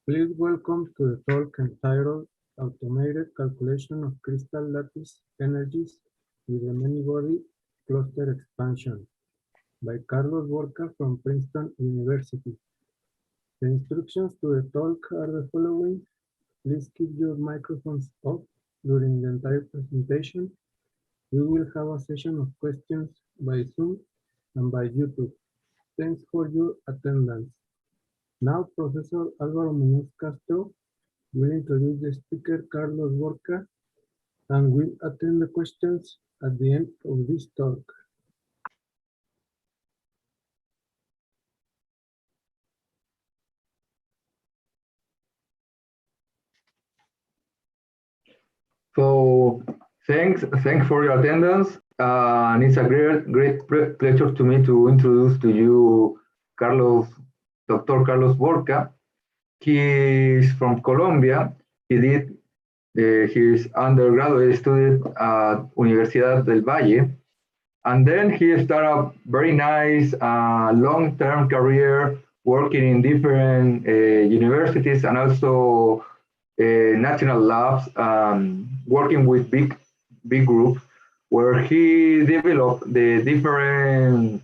Please welcome to the talk entitled Automated Calculation of Crystal Lattice Energies with a Many-Body Cluster Expansion by Carlos Borca from Princeton University. The instructions to the talk are the following. Please keep your microphones off during the entire presentation. We will have a session of questions by Zoom and by YouTube. Thanks for your attendance. Now, Professor Álvaro Muñoz Castro will introduce the speaker, Carlos Borca, and will attend the questions at the end of this talk. So thanks for your attendance. And it's a great pleasure to me to introduce to you Dr. Carlos Borca. He is from Colombia. He did his undergraduate study at Universidad del Valle. And then he started a very nice long-term career working in different universities and also national labs, working with big groups, where he developed the different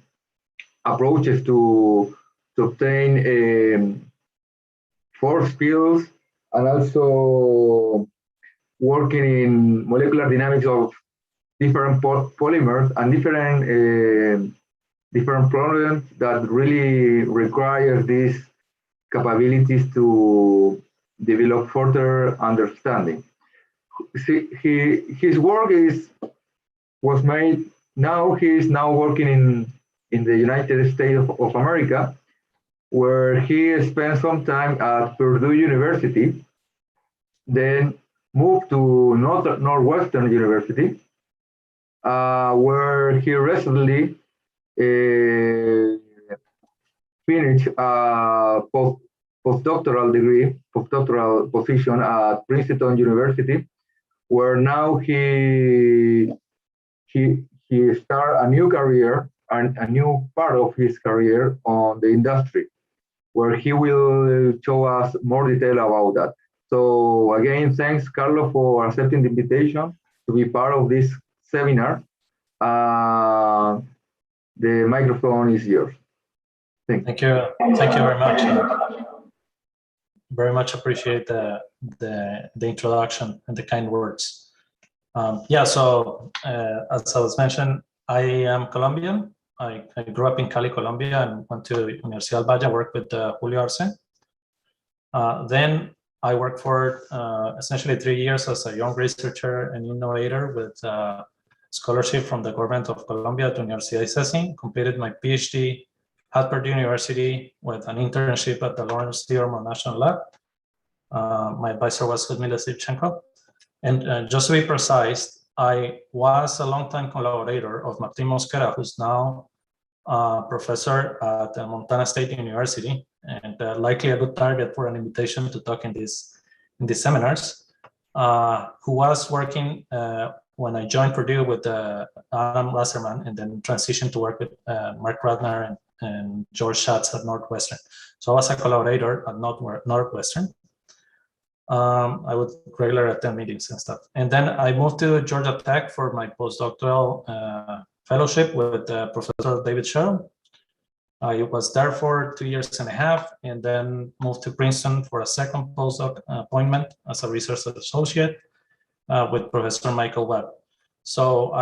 approaches to obtain force fields, and also working in molecular dynamics of different polymers and different problems that really require these capabilities to develop further understanding. His work was made. Now he is working in the United States of America, where he spent some time at Purdue University, then moved to Northwestern University, where he recently finished a postdoctoral position at Princeton University, where now he started a new career and a new part of his career on the industry, where he will show us more detail about that. So again, thanks, Carlos, for accepting the invitation to be part of this seminar. The microphone is yours. Thank you very much. Very much appreciate the introduction and the kind words. So as I was mentioned, I am Colombian. I grew up in Cali, Colombia, and went to Universidad del Valle, worked with Julio Arce. Then I worked for essentially 3 years as a young researcher and innovator with scholarship from the government of Colombia to Universidad CESI, completed my PhD at Purdue University with an internship at the Lawrence Livermore National Lab. My advisor was Ludmila Zivchenko. And just to be precise, I was a longtime collaborator of Martin Mosquera, who's now a professor at Montana State University, and likely a good target for an invitation to talk in these seminars, who was working when I joined Purdue with Adam Wasserman, and then transitioned to work with Mark Radner and George Schatz at Northwestern. So I was a collaborator at Northwestern. I would regularly attend meetings and stuff. And then I moved to Georgia Tech for my postdoctoral fellowship with Professor David Sherrill. I was there for 2.5 years, and then moved to Princeton for a second postdoc appointment as a research associate with Professor Michael Webb. So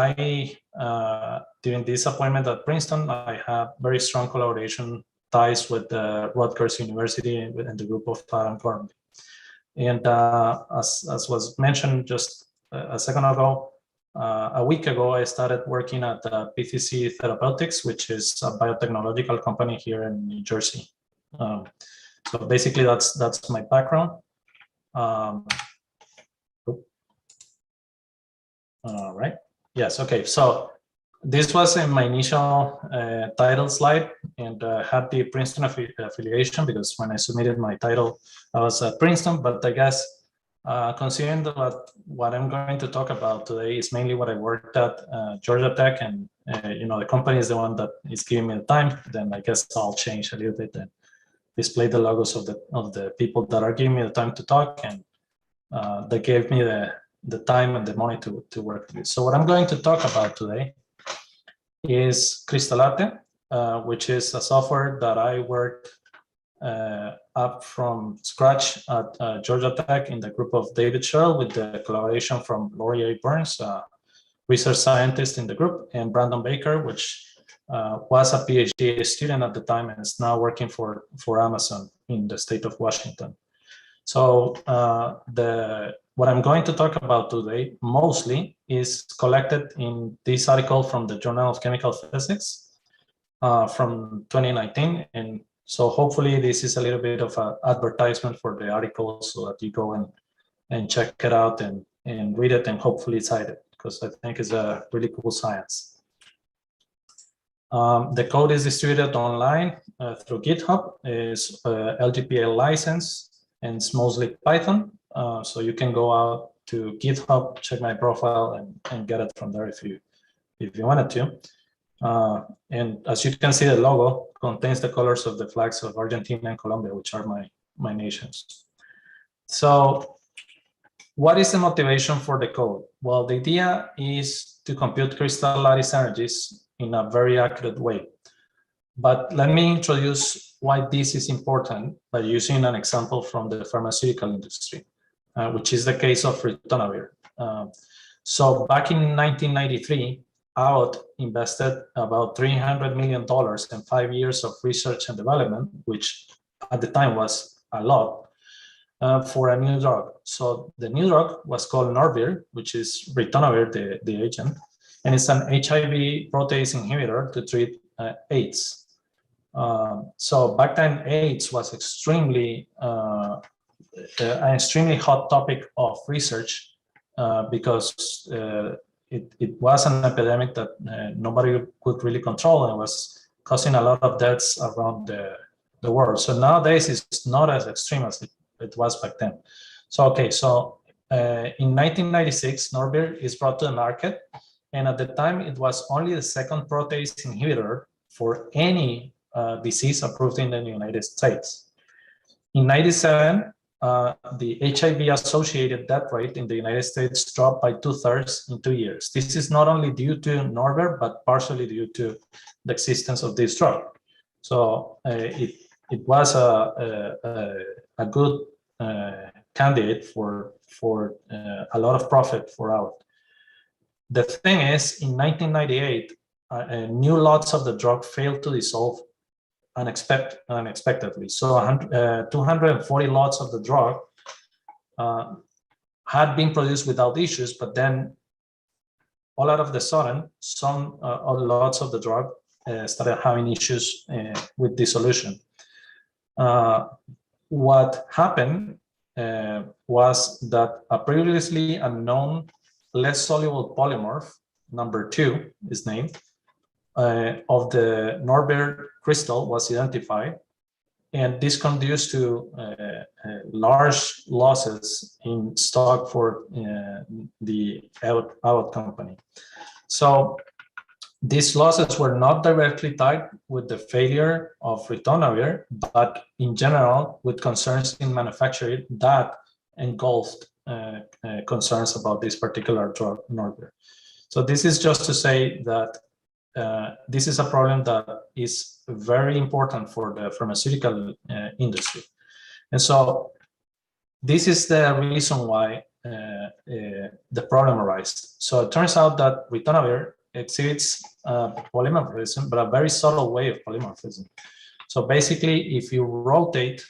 during this appointment at Princeton, I have very strong collaboration ties with Rutgers University and the group of Adam Cornby. And as was mentioned just a second ago, a week ago, I started working at PTC Therapeutics, which is a biotechnological company here in New Jersey. So basically, that's my background. All right. Yes. Okay. So this was in my initial title slide, and had the Princeton affiliation because when I submitted my title, I was at Princeton. But I guess considering that what I'm going to talk about today is mainly what I worked at Georgia Tech, and the company is the one that is giving me the time, then I guess I'll change a little bit display the logos of the people that are giving me the time to talk, and they gave me the time and the money to work with. So what I'm going to talk about today is Crystalline, which is a software that I worked up from scratch at Georgia Tech in the group of David Sherrill, with the collaboration from Laurie A. Burns, research scientist in the group, and Brandon Baker, which was a PhD student at the time and is now working for Amazon in the state of Washington. So what I'm going to talk about today mostly is collected in this article from the Journal of Chemical Physics from 2019. And so hopefully this is a little bit of an advertisement for the article, so that you go and check it out and read it and hopefully cite it, because I think it's a really cool science. The code is distributed online through GitHub. It's LGPL license, and it's mostly Python. So you can go out to GitHub, check my profile, and get it from there if you wanted to. And as you can see, the logo contains the colors of the flags of Argentina and Colombia, which are my nations. So what is the motivation for the code? Well, the idea is to compute crystal lattice energies in a very accurate way. But let me introduce why this is important by using an example from the pharmaceutical industry, which is the case of ritonavir. So back in 1993, Abbott invested about $300 million in 5 years of research and development, which at the time was a lot, for a new drug. So the new drug was called Norvir, which is ritonavir, the agent, and it's an HIV protease inhibitor to treat AIDS. So back then, AIDS was an extremely hot topic of research because it was an epidemic that nobody could really control, and it was causing a lot of deaths around the world. So nowadays, it's not as extreme as it was back then. So in 1996, Norvir is brought to the market, and at the time, it was only the second protease inhibitor for any disease approved in the United States. In 1997, the HIV-associated death rate in the United States dropped by 2/3 in 2 years. This is not only due to Norvir, but partially due to the existence of this drug. So it was a good candidate for a lot of profit for Abbott. The thing is, in 1998, new lots of the drug failed to dissolve unexpectedly. So 240 lots of the drug had been produced without issues, but then all out of the sudden, some lots of the drug started having issues with dissolution. What happened was that a previously unknown, less soluble polymorph, number 2 is named, of the Norvir crystal was identified, and this conduced to large losses in stock for the Abbott company. So these losses were not directly tied with the failure of ritonavir, but in general with concerns in manufacturing that engulfed concerns about this particular drug, Norvir. So this is just to say that this is a problem that is very important for the pharmaceutical industry. And so this is the reason why the problem arises. So it turns out that ritonavir exhibits polymorphism, but a very subtle way of polymorphism. So basically, if you rotate,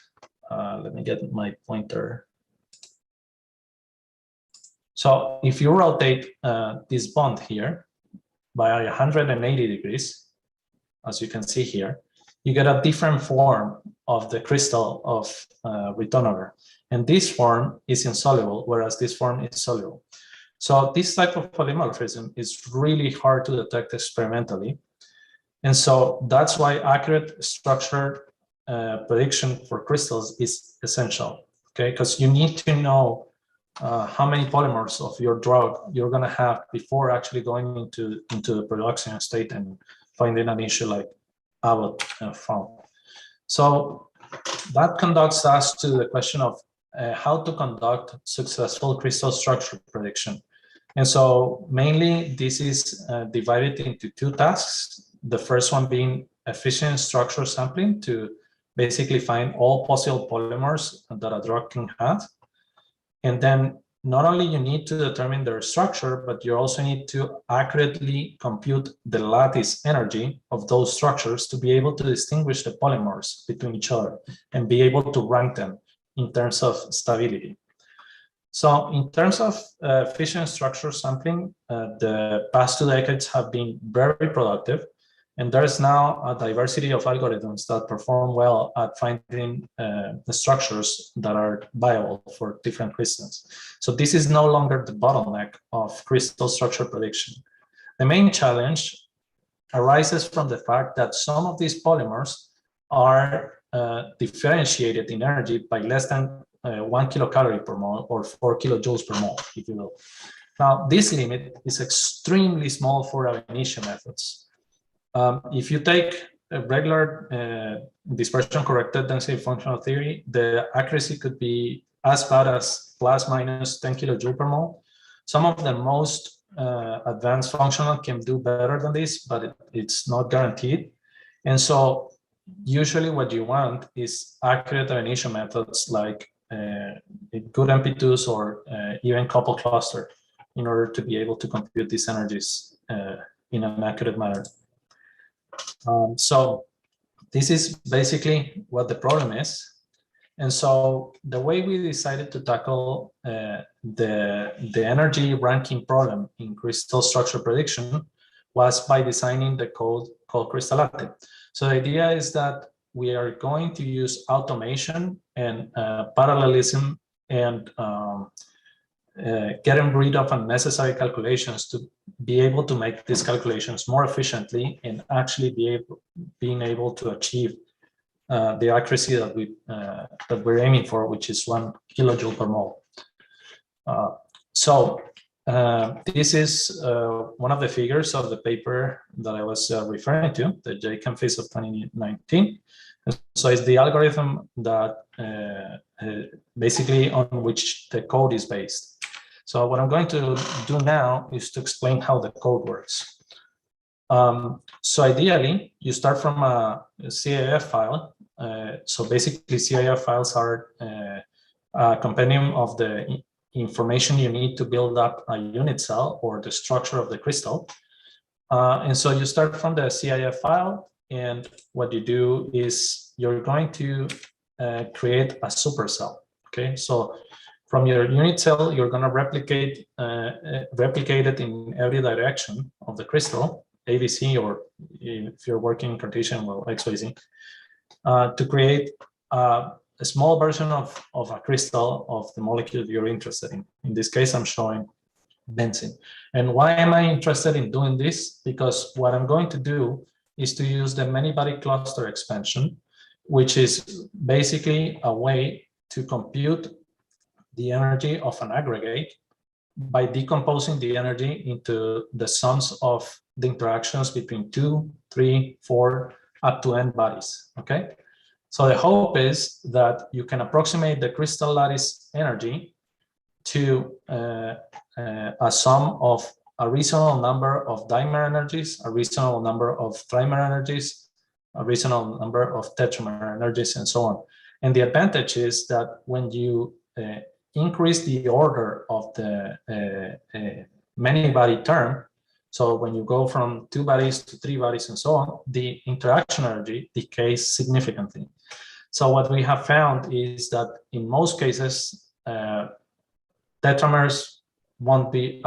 let me get my pointer. So if you rotate this bond here by 180 degrees, as you can see here, you get a different form of the crystal of ritonavir. And this form is insoluble, whereas this form is soluble. So this type of polymorphism is really hard to detect experimentally. And so that's why accurate structure prediction for crystals is essential, okay? Because you need to know how many polymers of your drug you're gonna have before actually going into the production state and finding an issue like Abbott found. So that conducts us to the question of how to conduct successful crystal structure prediction. And so mainly this is divided into two tasks. The first one being efficient structure sampling to basically find all possible polymers that a drug can have. And then not only you need to determine their structure, but you also need to accurately compute the lattice energy of those structures to be able to distinguish the polymers between each other and be able to rank them in terms of stability. So in terms of efficient structure sampling, the past 2 decades have been very productive. And there's now a diversity of algorithms that perform well at finding the structures that are viable for different crystals. So this is no longer the bottleneck of crystal structure prediction. The main challenge arises from the fact that some of these polymers are differentiated in energy by less than 1 kilocalorie per mole or 4 kilojoules per mole, if you will. Now, this limit is extremely small for ab initio methods. If you take a regular dispersion corrected density functional theory, the accuracy could be as bad as plus minus 10 kilojoule per mole. Some of the most advanced functional can do better than this, but it's not guaranteed. And so usually what you want is accurate ab initio methods like good MP2s or even couple cluster in order to be able to compute these energies in an accurate manner. So this is basically what the problem is. And so the way we decided to tackle the energy ranking problem in crystal structure prediction was by designing the code called Crystalline. So the idea is that we are going to use automation and parallelism and getting rid of unnecessary calculations to be able to make these calculations more efficiently and actually being able to achieve the accuracy that we're aiming for, which is 1 kilojoule per mole. This is one of the figures of the paper that I was referring to, the JCAM-FIS of 2019. So it's the algorithm that basically on which the code is based. So what I'm going to do now is to explain how the code works. So ideally, you start from a CIF file. So basically, CIF files are a compendium of the information you need to build up a unit cell or the structure of the crystal. And so you start from the CIF file, and what you do is you're going to create a supercell. Okay, so from your unit cell, you're going to replicate it in every direction of the crystal, ABC, or if you're working in Cartesian, well, XYZ, to create a small version of a crystal of the molecule you're interested in. In this case, I'm showing benzene. And why am I interested in doing this? Because what I'm going to do is to use the many-body cluster expansion, which is basically a way to compute the energy of an aggregate by decomposing the energy into the sums of the interactions between 2, 3, 4, up to n bodies, okay? So the hope is that you can approximate the crystal lattice energy to a sum of a reasonable number of dimer energies, a reasonable number of trimer energies, a reasonable number of tetramer energies, and so on. And the advantage is that when you increase the order of the many-body term, so when you go from 2 bodies to 3 bodies and so on, the interaction energy decays significantly. So what we have found is that in most cases, tetramers won't be,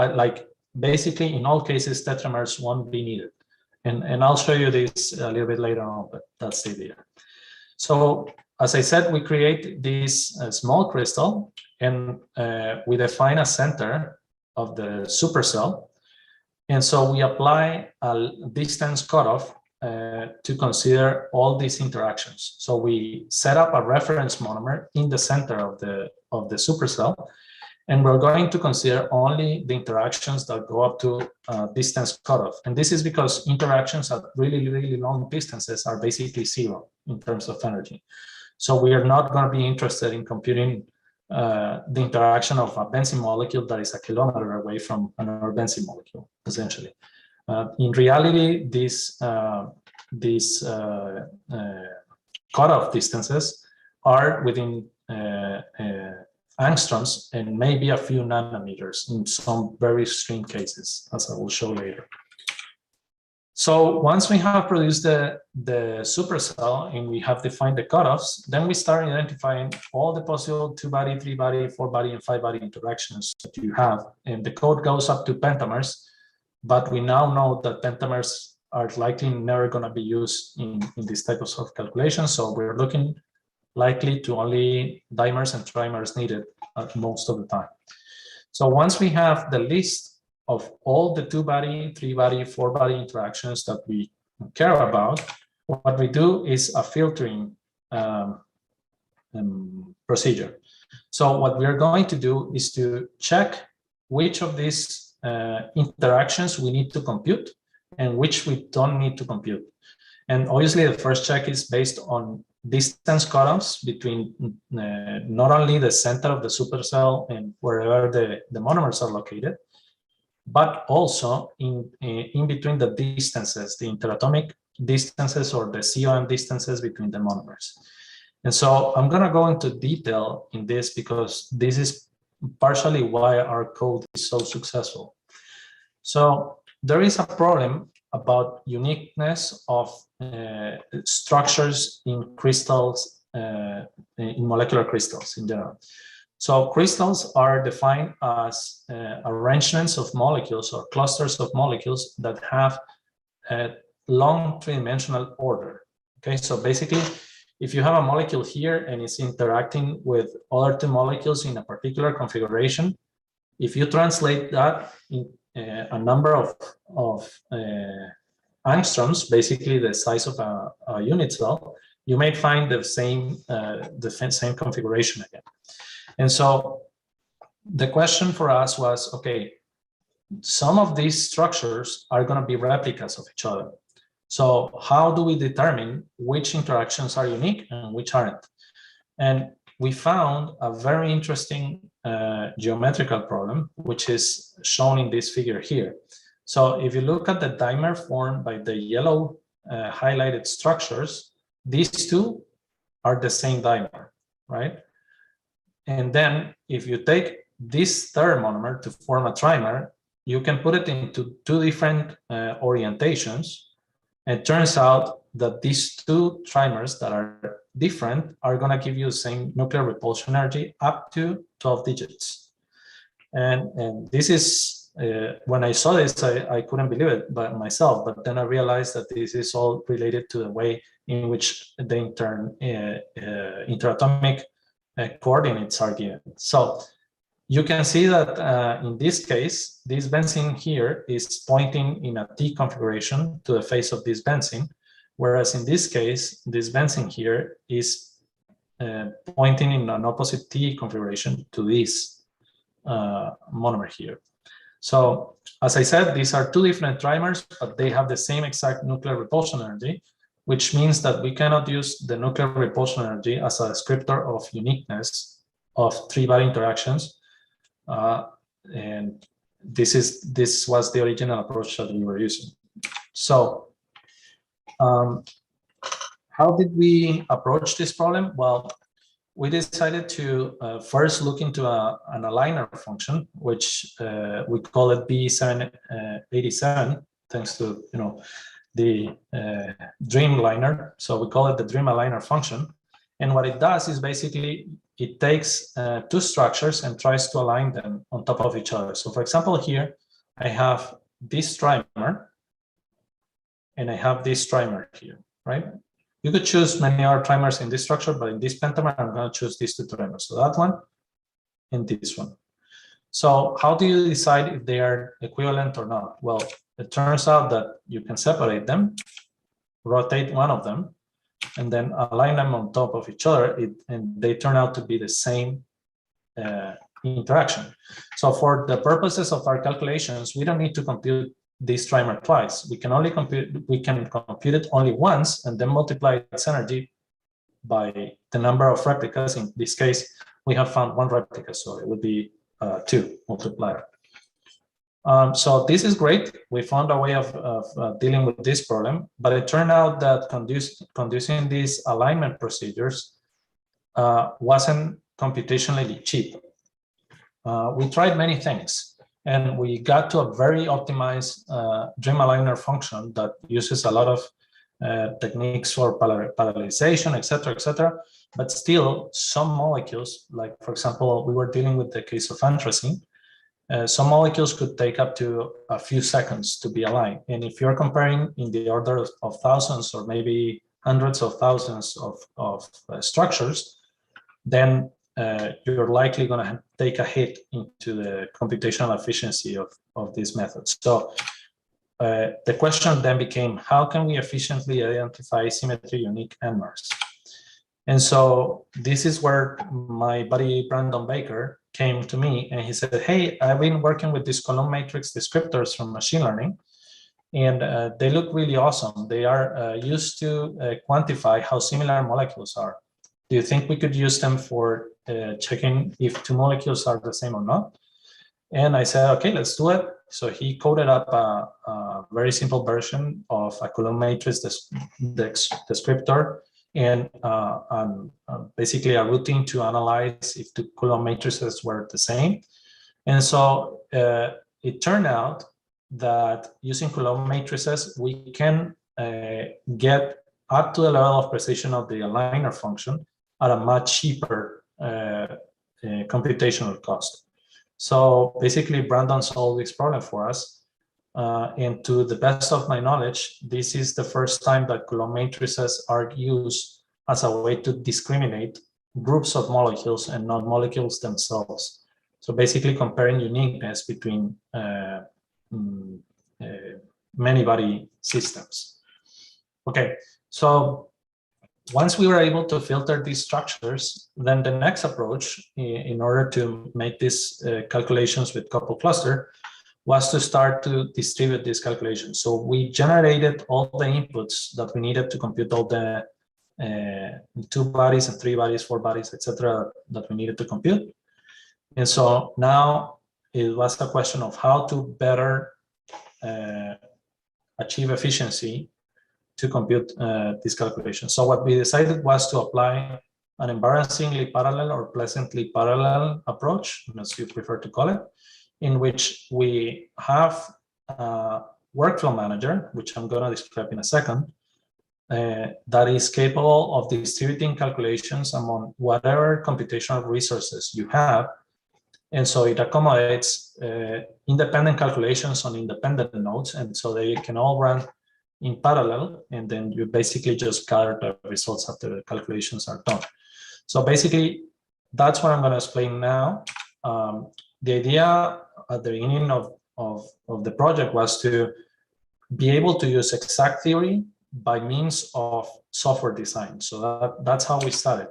basically in all cases, tetramers won't be needed. And I'll show you this a little bit later on, but that's the idea. So as I said, we create this small crystal, and we define a center of the supercell. And so we apply a distance cutoff to consider all these interactions. So we set up a reference monomer in the center of the supercell, and we're going to consider only the interactions that go up to distance cutoff. And this is because interactions at really, really long distances are basically 0 in terms of energy. So we are not going to be interested in computing the interaction of a benzene molecule that is a kilometer away from another benzene molecule, essentially. In reality, these cutoff distances are within angstroms and maybe a few nanometers in some very extreme cases, as I will show later. So once we have produced the supercell and we have defined the cutoffs, then we start identifying all the possible 2-body, 3-body, 4-body, and 5-body interactions that you have. And the code goes up to pentamers, but we now know that pentamers are likely never going to be used in these types of calculations. So we're looking likely to only dimers and trimers needed at most of the time. So once we have the list of all the 2-body, 3-body, 4-body interactions that we care about, what we do is a filtering procedure. So what we're going to do is to check which of these interactions we need to compute and which we don't need to compute. And obviously the first check is based on distance cutoffs between not only the center of the supercell and wherever the monomers are located, but also in between the distances, the interatomic distances or the COM distances between the monomers. And so I'm going to go into detail in this because this is partially why our code is so successful. So there is a problem about uniqueness of structures in crystals, in molecular crystals in general. So crystals are defined as arrangements of molecules or clusters of molecules that have a long three-dimensional order. Okay, so basically, if you have a molecule here and it's interacting with other two molecules in a particular configuration, if you translate that in a number of angstroms, basically the size of a unit cell, you may find the same configuration again. And so the question for us was, okay, some of these structures are going to be replicas of each other. So how do we determine which interactions are unique and which aren't? And we found a very interesting geometrical problem, which is shown in this figure here. So if you look at the dimer formed by the yellow highlighted structures, these two are the same dimer, right? And then if you take this third monomer to form a trimer, you can put it into two different orientations. And it turns out that these two trimers that are different are going to give you the same nuclear repulsion energy up to 12 digits. And this is, when I saw this, I couldn't believe it by myself, but then I realized that this is all related to the way in which the interatomic coordinates are given. So you can see that in this case, this benzene here is pointing in a T configuration to the face of this benzene, whereas in this case, this benzene here is pointing in an opposite T configuration to this monomer here. So as I said, these are two different trimers, but they have the same exact nuclear repulsion energy, which means that we cannot use the nuclear repulsion energy as a descriptor of uniqueness of 3-body interactions. And this was the original approach that we were using. So how did we approach this problem? Well, we decided to first look into an aligner function, which we call it B787, thanks to the Dreamliner. So we call it the Dream Aligner function. And what it does is basically it takes two structures and tries to align them on top of each other. So for example, here I have this trimer and I have this trimer here, right? You could choose many other trimers in this structure, but in this pentamer, I'm going to choose these two trimers. So that one and this one. So how do you decide if they are equivalent or not? Well, it turns out that you can separate them, rotate one of them, and then align them on top of each other, and they turn out to be the same interaction. So for the purposes of our calculations, we don't need to compute this trimer twice. We can compute it only once and then multiply its energy by the number of replicas. In this case, we have found 1 replica, so it would be 2 multiplier. So this is great. We found a way of dealing with this problem, but it turned out that conducing these alignment procedures wasn't computationally cheap. We tried many things, and we got to a very optimized dream aligner function that uses a lot of techniques for parallelization, etc. But still, some molecules, like for example, we were dealing with the case of anthracene. Some molecules could take up to a few seconds to be aligned. And if you're comparing in the order of thousands or maybe hundreds of thousands of structures, then you're likely going to take a hit into the computational efficiency of these methods. So the question then became, how can we efficiently identify symmetry unique NMRs? And so this is where my buddy Brandon Baker came to me and he said, hey, I've been working with these column matrix descriptors from machine learning, and they look really awesome. They are used to quantify how similar molecules are. Do you think we could use them for checking if 2 molecules are the same or not? And I said, okay, let's do it. So he coded up a very simple version of a column matrix descriptor and basically a routine to analyze if 2 column matrices were the same. And so it turned out that using column matrices, we can get up to the level of precision of the aligner function at a much cheaper computational cost. So basically, Brandon solved this problem for us. And to the best of my knowledge, this is the first time that column matrices are used as a way to discriminate groups of molecules and not molecules themselves. So basically comparing uniqueness between many-body systems. Okay, so once we were able to filter these structures, then the next approach in order to make these calculations with coupled cluster was to start to distribute these calculations. So we generated all the inputs that we needed to compute all the 2 bodies and 3 bodies, 4 bodies, etc. that we needed to compute. And so now it was a question of how to better achieve efficiency to compute these calculations. So what we decided was to apply an embarrassingly parallel or pleasantly parallel approach, as you prefer to call it, in which we have a workflow manager, which I'm going to describe in a second, that is capable of distributing calculations among whatever computational resources you have. And so it accommodates independent calculations on independent nodes, and so they can all run in parallel, and then you basically just gather the results after the calculations are done. So basically, that's what I'm going to explain now. The idea at the beginning of the project was to be able to use exact theory by means of software design. So that's how we started.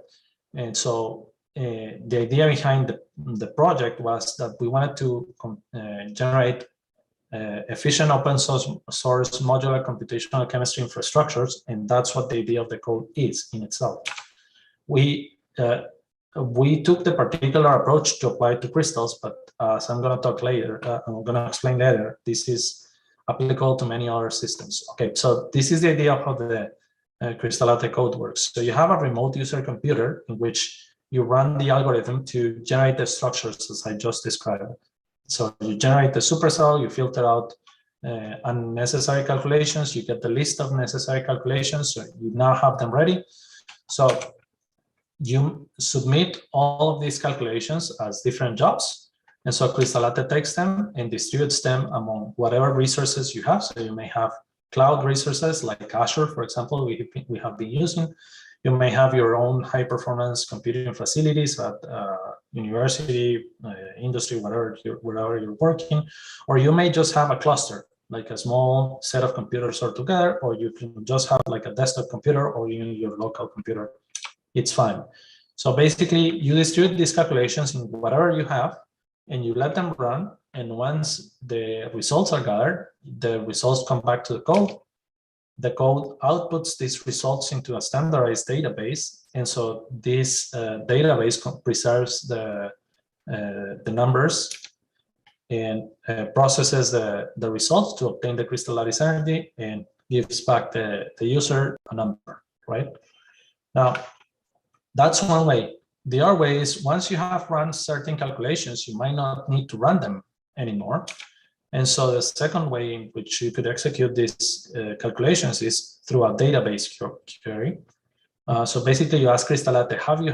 And so the idea behind the project was that we wanted to generate efficient open source modular computational chemistry infrastructures, and that's what the idea of the code is in itself. We took the particular approach to apply it to crystals, but as I'm going to talk later, I'm going to explain later, this is applicable to many other systems. Okay, so this is the idea of how the Crystalline code works. So you have a remote user computer in which you run the algorithm to generate the structures as I just described. So you generate the supercell, you filter out unnecessary calculations, you get the list of necessary calculations, so you now have them ready. So you submit all of these calculations as different jobs, and so Crystalline takes them and distributes them among whatever resources you have. So you may have cloud resources like Azure, for example, we have been using. You may have your own high-performance computing facilities at university, industry, wherever you're working, or you may just have a cluster, like a small set of computers all together, or you can just have like a desktop computer or even your local computer. It's fine. So basically, you distribute these calculations in whatever you have, and you let them run. And once the results are gathered, the results come back to the code. the code outputs these results into a standardized database. And so this database preserves the numbers and processes the results to obtain the crystal lattice energy and gives back the user a number, right? Now, that's one way. The other way is once you have run certain calculations, you might not need to run them anymore. And so the second way in which you could execute these calculations is through a database query. So basically you ask Crystalline, have you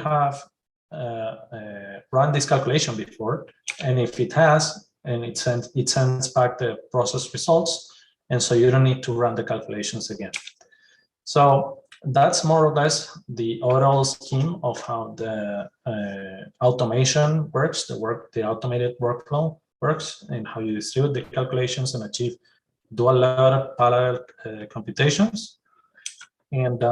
run this calculation before? And if it has, and it sends back the process results. And so you don't need to run the calculations again. So that's more or less the overall scheme of how the automation works, the automated workflow works, and how you distribute the calculations and achieve dual level parallel computations. And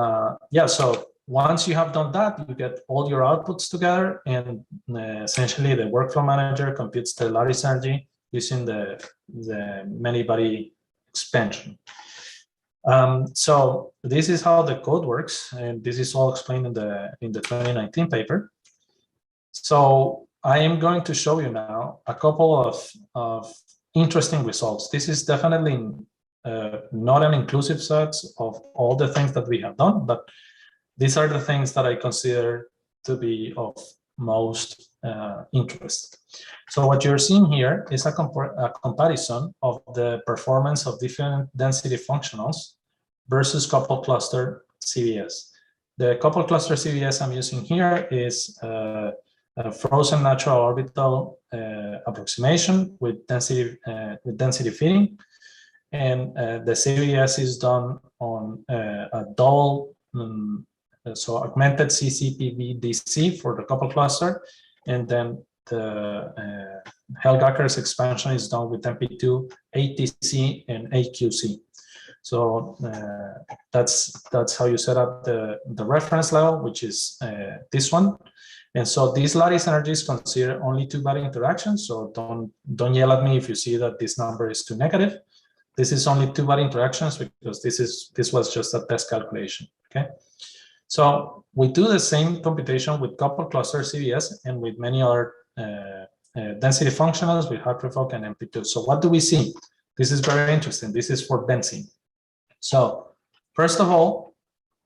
yeah, so once you have done that, you get all your outputs together, and essentially the workflow manager computes the lattice energy using the many-body expansion. So this is how the code works, and this is all explained in the 2019 paper. So I am going to show you now a couple of interesting results. This is definitely not an inclusive set of all the things that we have done, but these are the things that I consider to be of most interest. So what you're seeing here is a comparison of the performance of different density functionals versus coupled cluster CVS. The coupled cluster CVS I'm using here is a frozen natural orbital approximation with density fitting, and the CVS is done on a double so augmented CCPV-DC for the coupled cluster, and then the Hell-Gacker's expansion is done with MP2, ATC, and AQC. So that's how you set up the reference level, which is this one. And so these lattice energies consider only two-body interactions. So don't yell at me if you see that this number is too negative. This is only two-body interactions because this was just a test calculation. Okay. So we do the same computation with coupled cluster CVS and with many other density functionals with Hartree-Fock and MP2. So what do we see? This is very interesting. This is for benzene. So first of all,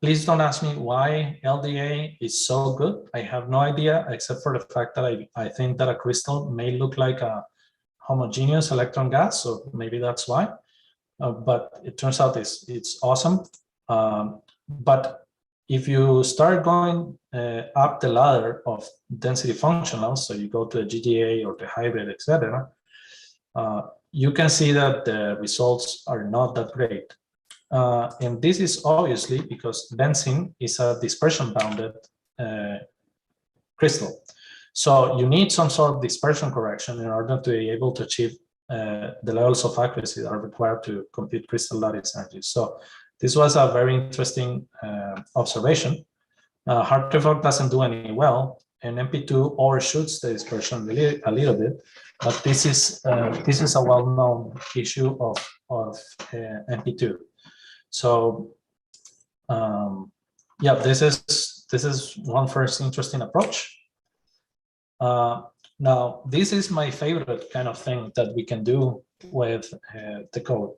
please don't ask me why LDA is so good. I have no idea, except for the fact that I think that a crystal may look like a homogeneous electron gas, so maybe that's why. But it turns out it's awesome. But if you start going up the ladder of density functionals, so you go to the GGA or the hybrid, etc., you can see that the results are not that great. And this is obviously because benzene is a dispersion-bounded crystal. So you need some sort of dispersion correction in order to be able to achieve the levels of accuracy that are required to compute crystal lattice energy. So this was a very interesting observation. Hartree-Fock doesn't do any well, and MP2 overshoots the dispersion a little bit. But this is a well-known issue of MP2. So yeah, this is one first interesting approach. Now, this is my favorite kind of thing that we can do with the code.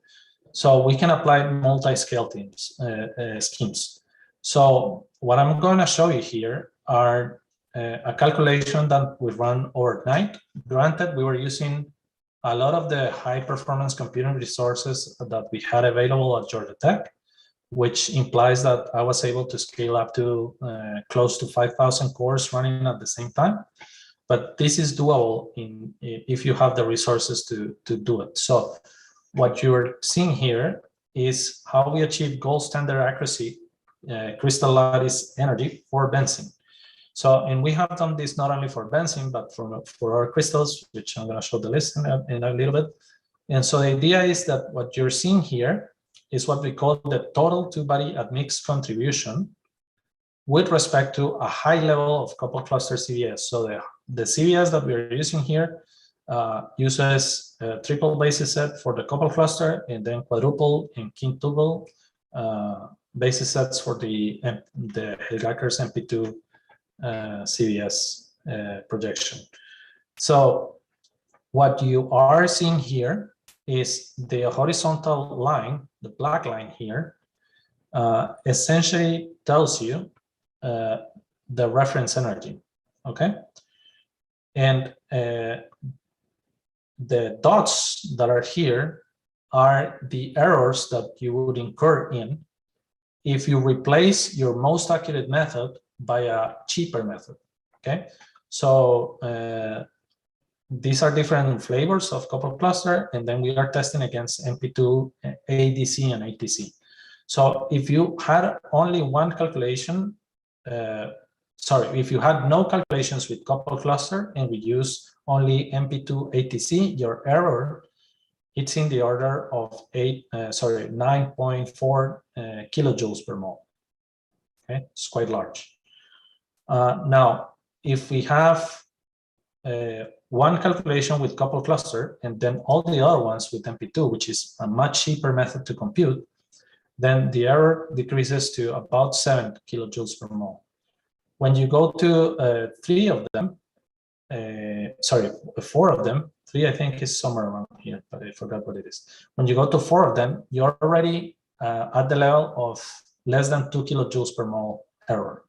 So we can apply multi-scale schemes. So what I'm going to show you here are a calculation that we run overnight. Granted, we were using a lot of the high-performance computing resources that we had available at Georgia Tech, which implies that I was able to scale up to close to 5,000 cores running at the same time. But this is doable if you have the resources to do it. So what you're seeing here is how we achieve gold standard accuracy crystal lattice energy for benzene. So, and we have done this not only for benzene, but for our crystals, which I'm going to show the list in a little bit. And so the idea is that what you're seeing here is what we call the total two-body admixed contribution with respect to a high level of coupled cluster CVS. So the CVS that we're using here uses a triple basis set for the coupled cluster, and then quadruple and quintuple basis sets for the Hilgaker's MP2 CVS projection. So what you are seeing here is the horizontal line, the black line here, essentially tells you the reference energy, okay? And the dots that are here are the errors that you would incur in if you replace your most accurate method by a cheaper method, okay? So these are different flavors of coupled cluster, and then we are testing against MP2, ADC, and ATC. So if you had only one calculation, if you had no calculations with coupled cluster and we use only MP2 ATC, your error, it's in the order of 9.4 kilojoules per mole. Okay, it's quite large. Now, if we have one calculation with coupled cluster and then all the other ones with MP2, which is a much cheaper method to compute, then the error decreases to about 7 kilojoules per mole. When you go to 3 of them, 4 of them, 3 I think is somewhere around here, but I forgot what it is. When you go to 4 of them, you're already at the level of less than 2 kilojoules per mole error.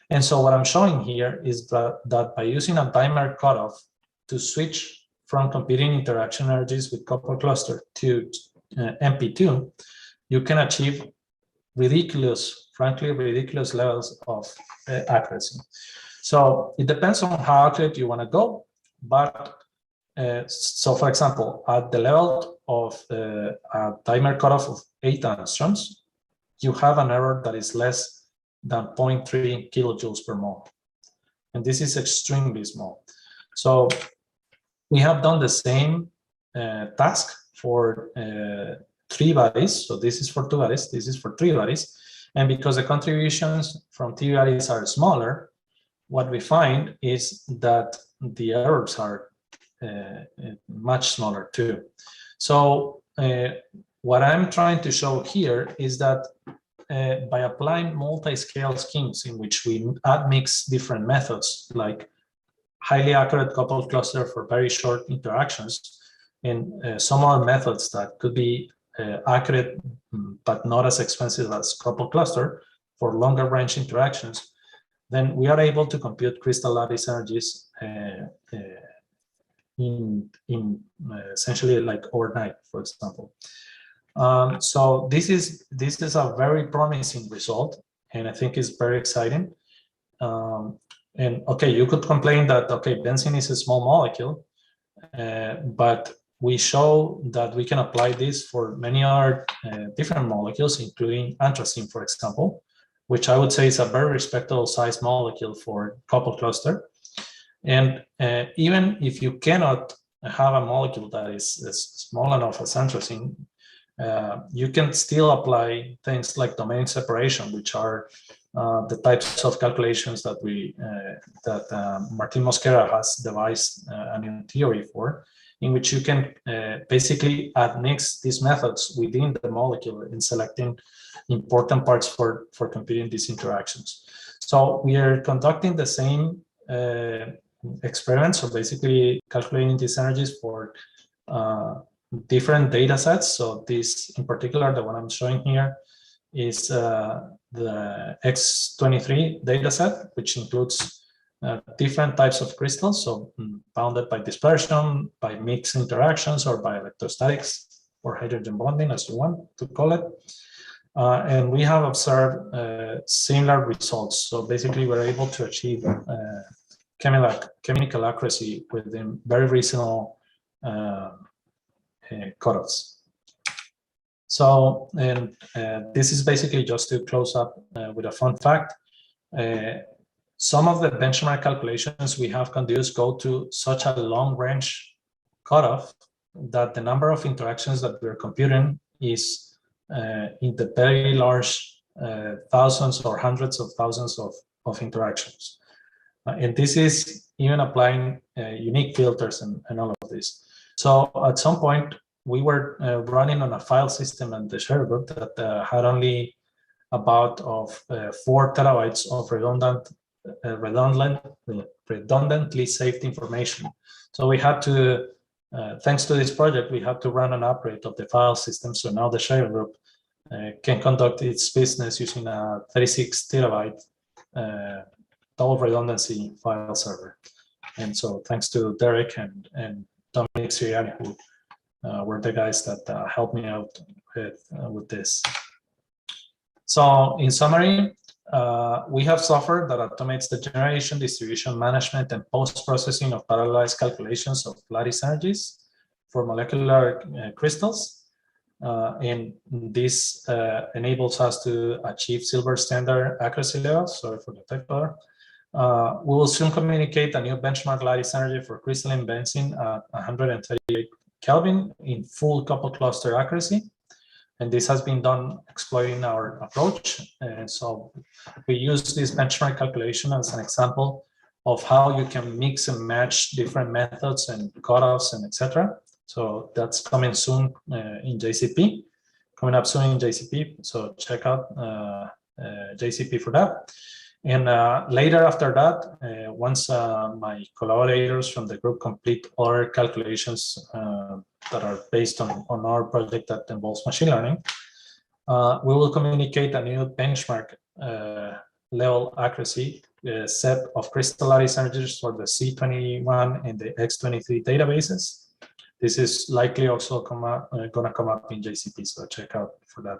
And so what I'm showing here is that by using a dimer cutoff to switch from competing interaction energies with coupled cluster to MP2, you can achieve frankly ridiculous levels of accuracy. So it depends on how accurate you want to go, but so for example, at the level of a dimer cutoff of 8 angstroms, you have an error that is less than 0.3 kilojoules per mole. And this is extremely small. So we have done the same task for 3 bodies. So this is for 2 bodies, this is for 3 bodies. And because the contributions from 3 bodies are smaller, what we find is that the errors are much smaller too. So what I'm trying to show here is that by applying multi-scale schemes in which we mix different methods, like highly accurate coupled cluster for very short interactions, and some other methods that could be accurate but not as expensive as coupled cluster for longer range interactions, then we are able to compute crystal lattice energies in essentially like overnight, for example. So this is a very promising result, and I think it's very exciting. And okay, you could complain that okay, benzene is a small molecule, but we show that we can apply this for many other different molecules, including anthracene, for example, which I would say is a very respectable size molecule for coupled cluster. And even if you cannot have a molecule that is small enough as anthracene, you can still apply things like domain separation, which are the types of calculations that Martin Mosquera has devised a new theory for, in which you can basically admix these methods within the molecule in selecting important parts for computing these interactions. So we are conducting the same experiments, so basically calculating these energies for different data sets. So this, in particular, the one I'm showing here is the X23 data set, which includes different types of crystals, so bounded by dispersion, by mixed interactions, or by electrostatics, or hydrogen bonding, as you want to call it. And we have observed similar results. So basically, we're able to achieve chemical accuracy within very reasonable cutoffs. So, and this is basically just to close up with a fun fact. Some of the benchmark calculations we have conducted go to such a long range cutoff that the number of interactions that we're computing is in the very large thousands or hundreds of thousands of interactions. And this is even applying unique filters and all of this. So at some point, we were running on a file system and the share group that had only about 4 terabytes of redundantly saved information. So we had to, thanks to this project, we had to run an upgrade of the file system. So now the share group can conduct its business using a 36 terabyte double redundancy file server. And so thanks to Derek and Dominic Siriani, who were the guys that helped me out with this. So in summary, we have software that automates the generation, distribution, management, and post-processing of parallelized calculations of lattice energies for molecular crystals. And this enables us to achieve silver standard accuracy levels. Sorry for the typo. We will soon communicate a new benchmark lattice energy for crystalline benzene at 138 Kelvin in full couple cluster accuracy. And this has been done exploiting our approach. And so we use this benchmark calculation as an example of how you can mix and match different methods and cutoffs and etc. So that's coming soon in JCP, coming up soon in JCP. So check out JCP for that. And later after that, once my collaborators from the group complete other calculations that are based on our project that involves machine learning, we will communicate a new benchmark level accuracy set of crystal lattice energies for the C21 and the X23 databases. This is likely also gonna come up in JCP, so check out for that.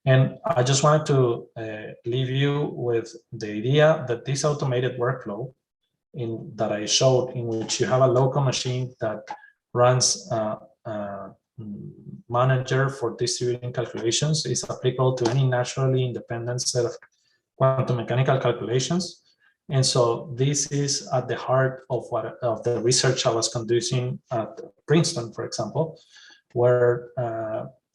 And I just wanted to leave you with the idea that this automated workflow that I showed, in which you have a local machine that runs manager for distributing calculations, is applicable to any naturally independent set of quantum mechanical calculations. And so this is at the heart of the research I was conducting at Princeton, for example, where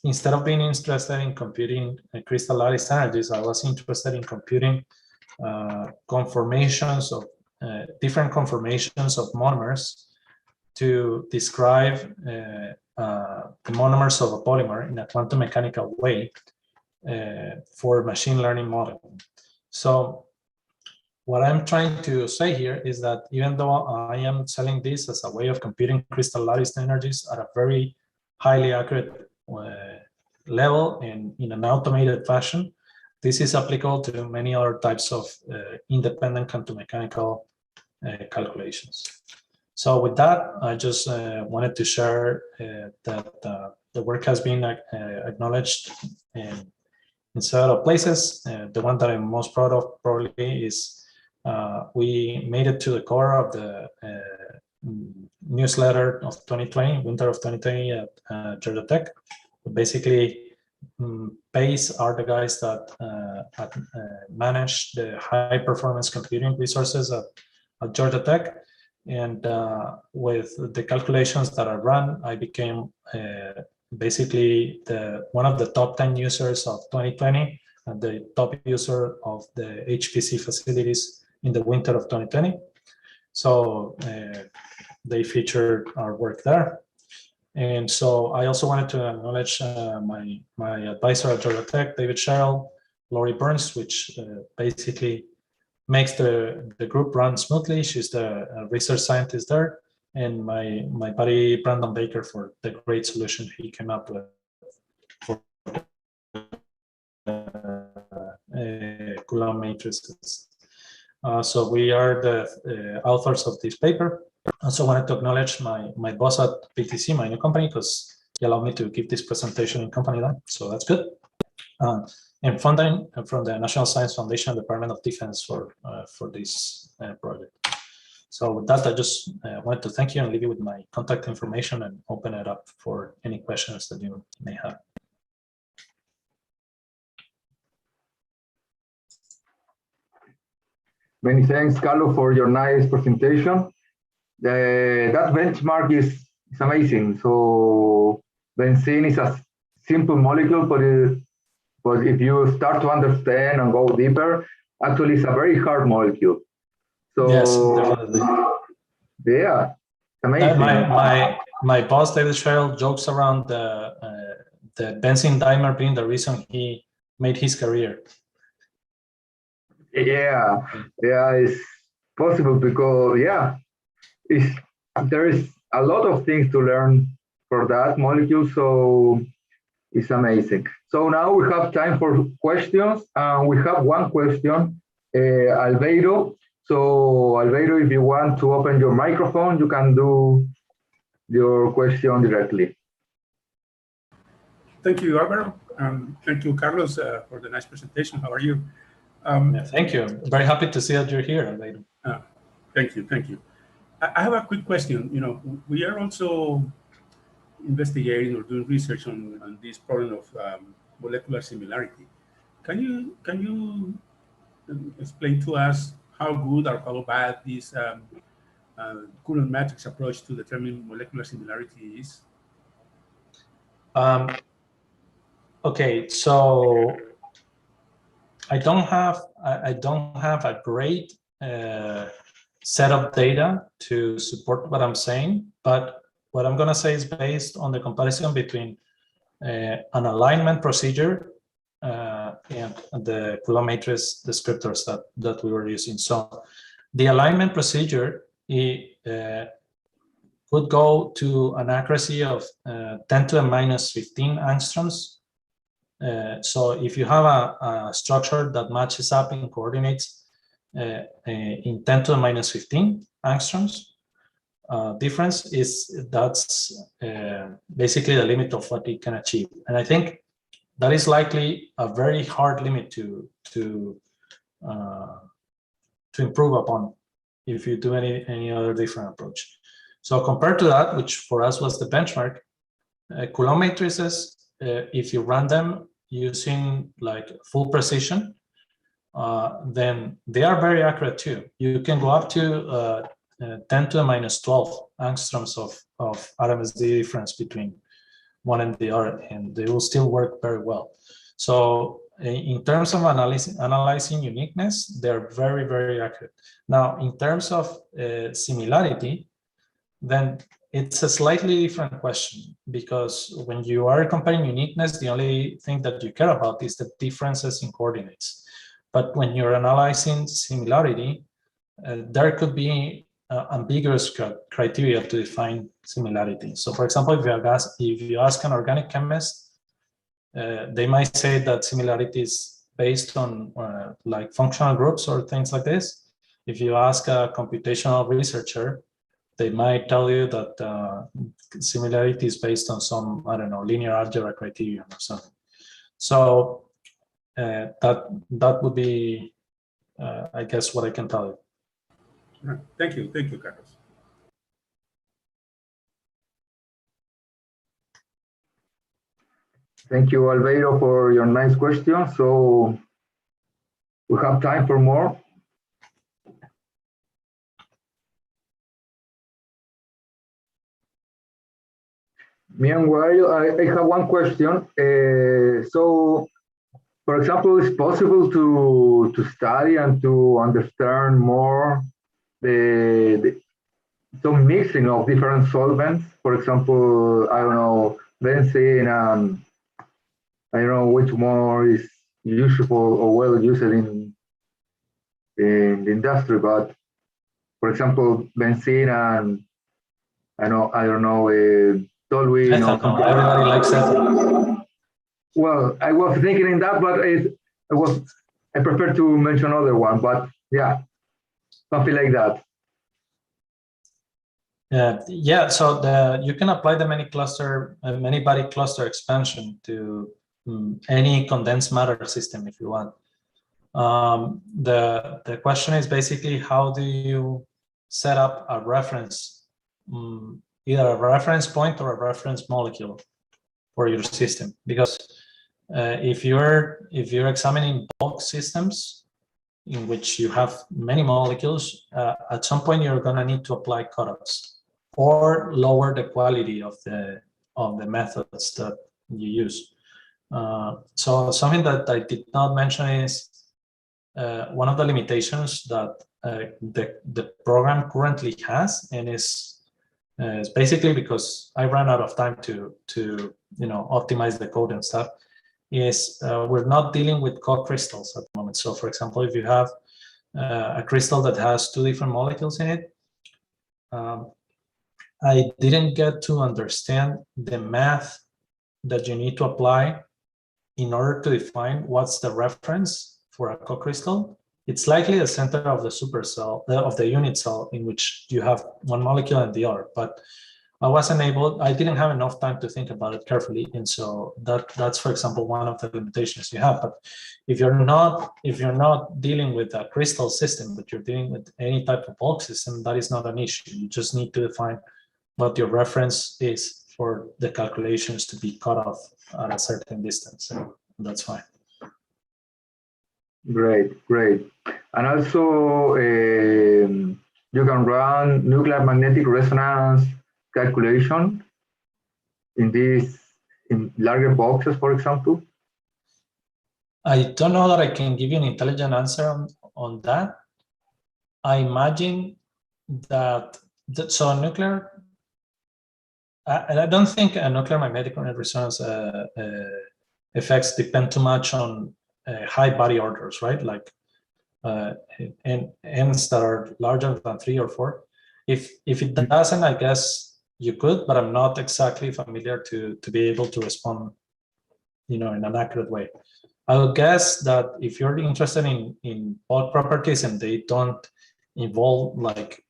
instead of being interested in computing crystal lattice energies, I was interested in computing conformations of different conformations of monomers to describe the monomers of a polymer in a quantum mechanical way for machine learning modeling. So what I'm trying to say here is that even though I am selling this as a way of computing crystal lattice energies at a very highly accurate level and in an automated fashion, this is applicable to many other types of independent quantum mechanical calculations. So with that, I just wanted to share that the work has been acknowledged in several places. The one that I'm most proud of probably is we made it to the core of the newsletter of 2020, winter of 2020 at Georgia Tech. Basically, PACE are the guys that manage the high performance computing resources at Georgia Tech. And with the calculations that I run, I became basically one of the top 10 users of 2020 and the top user of the HPC facilities in the winter of 2020. So they featured our work there. And so I also wanted to acknowledge my advisor at Georgia Tech, David Sherrill, Laurie Burns, which basically makes the group run smoothly. She's the research scientist there. And my buddy, Brandon Baker, for the great solution he came up with for Coulomb matrices. So we are the authors of this paper. I also wanted to acknowledge my boss at PTC, my new company, because he allowed me to give this presentation in company time. So that's good. And funding from the National Science Foundation and Department of Defense for this project. So with that, I just wanted to thank you and leave you with my contact information and open it up for any questions that you may have. Many thanks, Carlo, for your nice presentation. That benchmark is amazing. So benzene is a simple molecule, but if you start to understand and go deeper, actually it's a very hard molecule. So yes, definitely. Yeah, amazing. my boss, David Sherrill, jokes around the benzene dimer being the reason he made his career. Yeah, it's possible because there is a lot of things to learn for that molecule, so it's amazing. So now we have time for questions. We have one question, Albeiro. So Albeiro, if you want to open your microphone, you can do your question directly. Thank you, Álvaro. Thank you, Carlos, for the nice presentation. How are you? Yeah, thank you. Very happy to see that you're here, Albeiro. Thank you, thank you. I have a quick question. You know, we are also investigating or doing research on this problem of molecular similarity. Can you explain to us how good or how bad this Coulomb matrix approach to determine molecular similarity is? Okay, so I don't have a great set of data to support what I'm saying, but what I'm going to say is based on the comparison between an alignment procedure and the Coulomb matrix descriptors that we were using. So the alignment procedure could go to an accuracy of 10 to the minus 15 angstroms. So if you have a structure that matches up in coordinates in 10 to the minus 15 angstroms, difference that's basically the limit of what it can achieve. And I think that is likely a very hard limit to improve upon if you do any other different approach. So compared to that, which for us was the benchmark, Coulomb matrices, if you run them using like full precision, then they are very accurate too. You can go up to 10 to the minus 12 angstroms of RMSD difference between one and the other, and they will still work very well. So in terms of analyzing uniqueness, they're very, very accurate. Now, in terms of similarity, then it's a slightly different question, because when you are comparing uniqueness, the only thing that you care about is the differences in coordinates. But when you're analyzing similarity, there could be ambiguous criteria to define similarity. So for example, if you ask an organic chemist, they might say that similarity is based on like functional groups or things like this. If you ask a computational researcher, they might tell you that similarity is based on some, I don't know, linear algebra criterion or something. So that would be, I guess, what I can tell you. Right. Thank you, Carlos. Thank you, Albeiro, for your nice question. So we have time for more. Meanwhile, I have one question. So, for example, it's possible to study and to understand more some mixing of different solvents. For example, I don't know, benzene and I don't know which more is useful or well used in the industry, but for example, benzene and I don't know, toluene. Everybody likes ethanol. Well, I was thinking in that, but I prefer to mention other one, but yeah, something like that. Yeah, so you can apply the many body cluster expansion to any condensed matter system if you want. The question is basically, how do you set up a reference, either a reference point or a reference molecule for your system? Because if you're examining bulk systems in which you have many molecules, at some point you're going to need to apply cutoffs or lower the quality of the methods that you use. So something that I did not mention is one of the limitations that the program currently has and is It's basically because I ran out of time to optimize the code and stuff. We're not dealing with co-crystals at the moment. So, for example, if you have a crystal that has 2 different molecules in it, I didn't get to understand the math that you need to apply in order to define what's the reference for a co-crystal. It's likely the center of the supercell, of the unit cell, in which you have one molecule and the other, but I didn't have enough time to think about it carefully. And so that's, for example, one of the limitations you have. But if you're not dealing with a crystal system, but you're dealing with any type of bulk system, that is not an issue. You just need to define what your reference is for the calculations to be cut off at a certain distance. And that's fine. Great. And also, you can run nuclear magnetic resonance calculation in larger boxes, for example. I don't know that I can give you an intelligent answer on that. I imagine that, so nuclear, I don't think a nuclear magnetic resonance effects depend too much on high body orders, right? Like ends that are larger than 3 or 4. If it doesn't, I guess you could, but I'm not exactly familiar to be able to respond, in an accurate way. I would guess that if you're interested in bulk properties and they don't involve like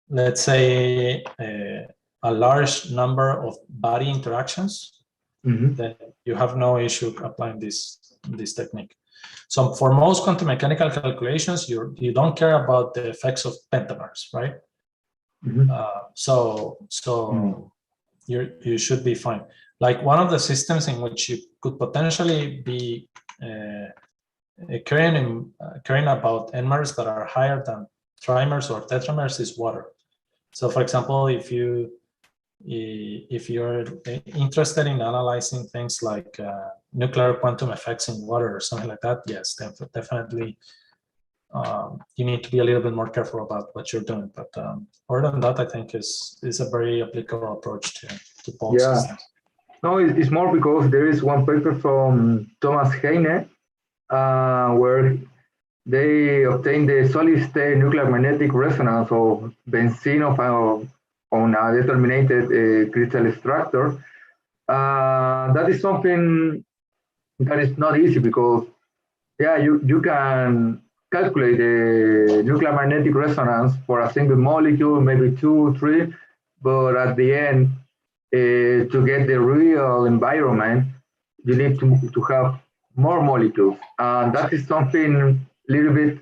let's say a large number of body interactions, then you have no issue applying this technique. So for most quantum mechanical calculations, you don't care about the effects of pentamers, right? You should be fine. Like one of the systems in which you could potentially be caring about n-mers that are higher than trimers or tetramers is water. So for example, if you're interested in analyzing things like nuclear quantum effects in water or something like that, yes, definitely you need to be a little bit more careful about what you're doing. But other than that, I think is a very applicable approach to bulk systems. No, it's more because there is one paper from Thomas Heine where they obtained the solid-state nuclear magnetic resonance of benzene on a determined crystal structure. That is something that is not easy because, you can calculate the nuclear magnetic resonance for a single molecule, maybe 2, 3, but at the end, to get the real environment, you need to have more molecules. And that is something a little bit,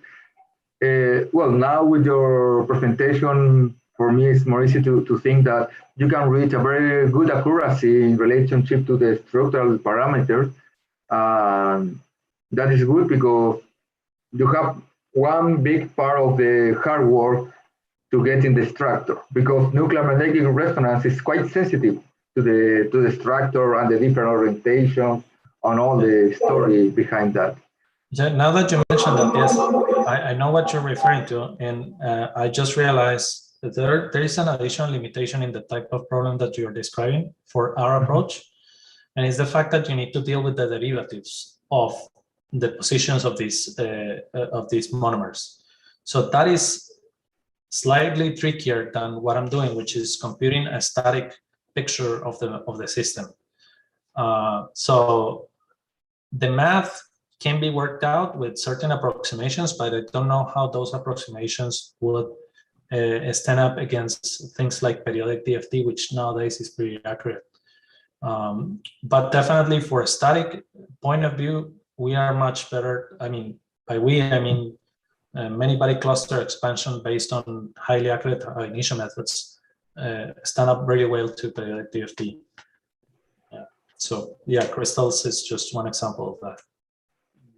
well, now with your presentation, for me, it's more easy to think that you can reach a very good accuracy in relationship to the structural parameters. That is good because you have one big part of the hard work to get in the structure, because nuclear magnetic resonance is quite sensitive to the structure and the different orientations and all the story behind that. Yeah, now that you mentioned that, yes, I know what you're referring to, and I just realized that there is an additional limitation in the type of problem that you're describing for our approach, and it's the fact that you need to deal with the derivatives of the positions of these monomers. So that is slightly trickier than what I'm doing, which is computing a static picture of the system. So the math can be worked out with certain approximations, but I don't know how those approximations would stand up against things like periodic DFT, which nowadays is pretty accurate. But definitely for a static point of view, we are much better. I mean, by we, I mean many body cluster expansion based on highly accurate initial methods stand up very well to periodic DFT. So yeah, crystals is just one example of that.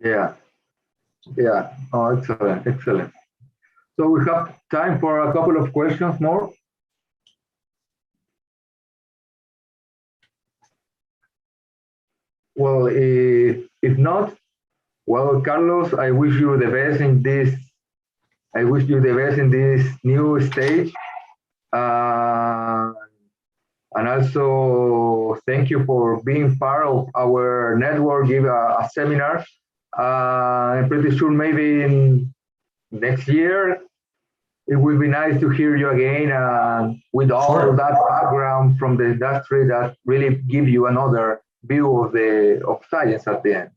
Yeah. Oh, excellent. So we have time for a couple of questions more. Well, if not, well, Carlos, I wish you the best in this I wish you the best in this new stage. And also thank you for being part of our network, give a seminar. I'm pretty sure maybe in next year, it will be nice to hear you again with all Sure. that background from the industry that really give you another view of science at the end.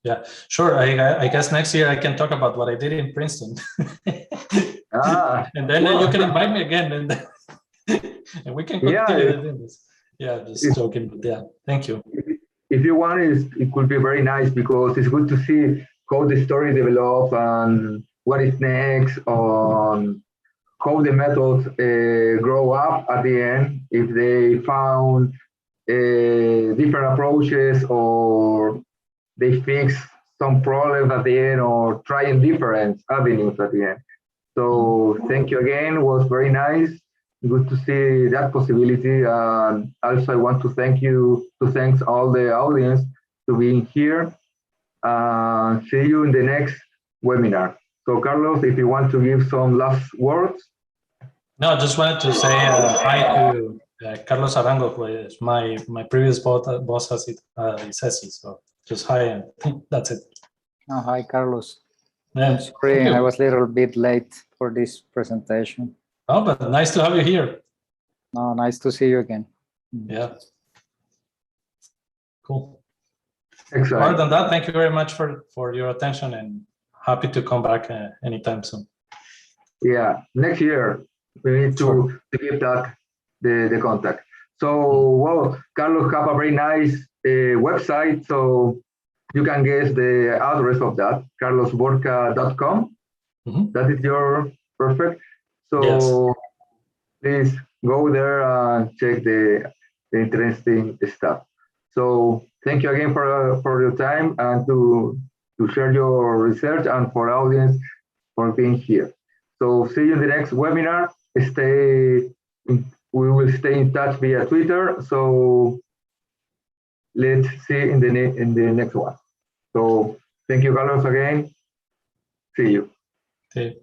Yeah, sure. I guess next year I can talk about what I did in Princeton. And then well, you can invite me again, and we can continue doing this. Yeah, just joking, but yeah, thank you. If you want, it could be very nice because it's good to see how the story develops and what is next on how the methods grow up at the end, if they found different approaches or they fix some problems at the end or trying different avenues at the end. So thank you again, it was very nice. Good to see that possibility. Also, I want to thank all the audience to being here. See you in the next webinar. So Carlos, if you want to give some last words. No, I just wanted to say hi to Carlos Arango, who is my previous boss at ICESI. So just hi, and that's it. Oh, hi, Carlos. Yeah, I'm sorry, I was a little bit late for this presentation. Oh, but nice to have you here. No, nice to see you again. Yeah. Cool. Excellent. Other than that, thank you very much for your attention, and happy to come back anytime soon. Yeah, next year we need to give that the contact. So, well, Carlos have a very nice website, so you can guess the address of that, carlosborca.com. That is your perfect. So yes. Please go there and check the interesting stuff. So thank you again for your time and to share your research, and for audience for being here. So see you in the next webinar. We will stay in touch via Twitter. So let's see in the next one. So thank you, Carlos, again. See you. Okay.